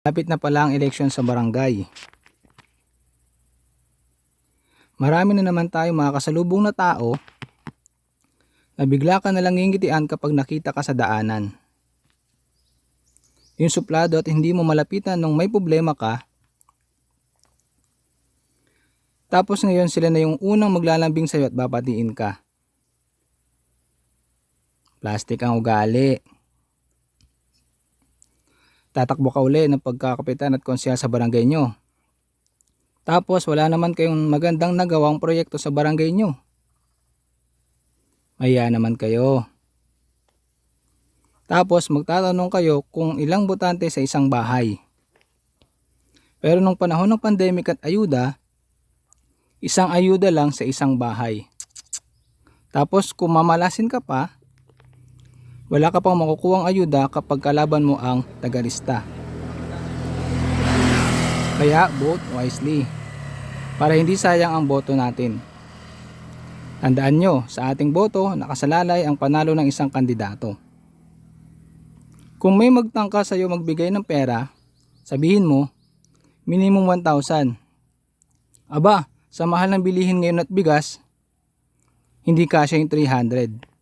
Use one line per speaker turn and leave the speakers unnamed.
Lapit na pala ang eleksyon sa barangay. Marami na naman tayong mga kasalubong na tao na bigla ka nalang ngingitian kapag nakita ka sa daanan. Yung suplado at hindi mo malapitan nung may problema ka. Tapos ngayon sila na yung unang maglalambing sa'yo at babatiin ka. Plastic ang ugali. Tatakbo ka uli ng pagkakapitan at konsyal sa barangay nyo. Tapos wala naman kayong magandang nagawang proyekto sa barangay nyo. Maya naman kayo. Tapos magtatanong kayo kung ilang botante sa isang bahay. Pero nung panahon ng pandemic at ayuda, isang ayuda lang sa isang bahay. Tapos kung mamalasin ka pa, wala ka pang makukuhang ayuda kapag kalaban mo ang tagalista. Kaya vote wisely para hindi sayang ang boto natin. Tandaan nyo, sa ating boto nakasalalay ang panalo ng isang kandidato. Kung may magtangka sa iyo magbigay ng pera, sabihin mo minimum 1,000. Aba, sa mahal ng bilihin ngayon at bigas, hindi kasya yung 300.